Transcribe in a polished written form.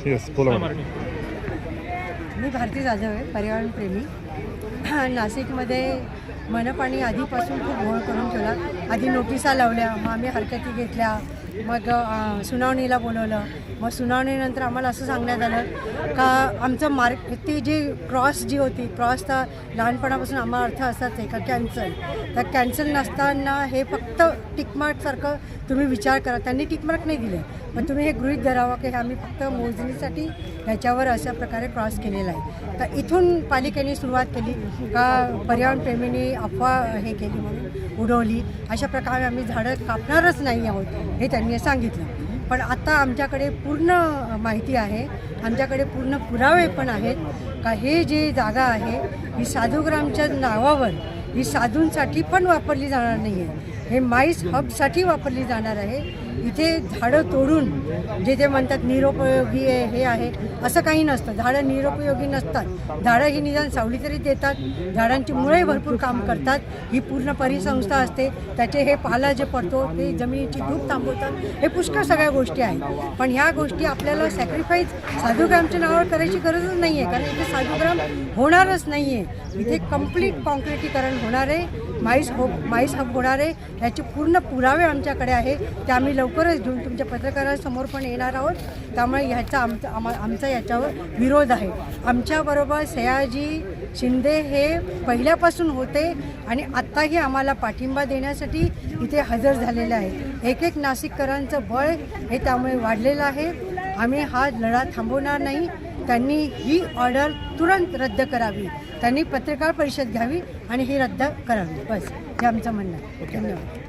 Yes बोला madam. मी भारती जाधव आहे, पर्यावरणप्रेमी. नाशिकमध्ये मनपाने आधीपासून खूप घोळ करून ठेवला. आधी नोटिसा लावल्या, मग आम्ही हरकती घेतल्या, मग सुनावणीला बोलवलं. मग सुनावणीनंतर आम्हाला असं सांगण्यात आलं का आमचं ती जी क्रॉस जी होती, क्रॉस तर लहानपणापासून आम्हाला अर्थ असाच आहे का कॅन्सल. तर कॅन्सल नसताना हे फक्त टिकमार्कसारखं तुम्ही विचार करा. त्यांनी टिकमार्क नाही दिले, पण तुम्ही हे गृहीत धरावं की हे आम्ही फक्त मोजणीसाठी ह्याच्यावर अशा प्रकारे क्रॉस केलेला आहे. तर इथून पालिकेने सुरुवात केली का पर्यावरणप्रेमींनी अफवा हे केली म्हणून उडवली. अशा प्रकारे आम्ही झाडं कापणारच नाही आहोत हे त्यांनी सांगितलं. पण आता आमच्याकडे पूर्ण माहिती आहे, आमच्याकडे पूर्ण पुरावे पण आहेत का हे जे जागा आहे ही साधूग्रामच्या नावावर ही साधूंसाठी पण वापरली जाणार नाही आहे, हे माईस हबसाठी वापरली जाणार आहे. इथे झाडं तोडून जे ते म्हणतात निरुपयोगी आहे हे आहे, असं काही नसतं. झाडं निरुपयोगी नसतात. झाडं ही निदान सावली तरी देतात, झाडांची मुळे भरपूर काम करतात. ही पूर्ण परिसंस्था असते, त्याचे हे पाला जे पडतो ते जमिनीची धूप थांबवतात, हे पुष्कळ सगळ्या गोष्टी आहेत. पण ह्या गोष्टी आपल्याला सॅक्रिफाईस साधूग्रामच्या नावावर करायची गरजच नाही आहे, कारण इथे साधूग्राम होणारच नाही आहे. इथे कंप्लीट कॉन्क्रिटीकरण होणार आहे, माईस हब होणार आहे. याचे पूर्ण पुरावे आमच्याकडे आहे, ते आम्ही लवकरच घेऊन तुमच्या पत्रकारांसमोर पण येणार आहोत. त्यामुळे ह्याचा आमचा याच्यावर विरोध आहे. आमच्याबरोबर सयाजी शिंदे हे पहिल्यापासून होते आणि आत्ताही आम्हाला पाठिंबा देण्यासाठी इथे हजर झालेले आहे. एक नाशिककरांचं बळ हे त्यामुळे वाढलेलं आहे. आम्ही हा लढा थांबवणार नाही. त्यांनी ही ऑर्डर तुरंत रद्द करावी, त्यांनी पत्रकार परिषद घ्यावी आणि ही रद्द करावी, बस हे आमचं म्हणणं आहे. धन्यवाद.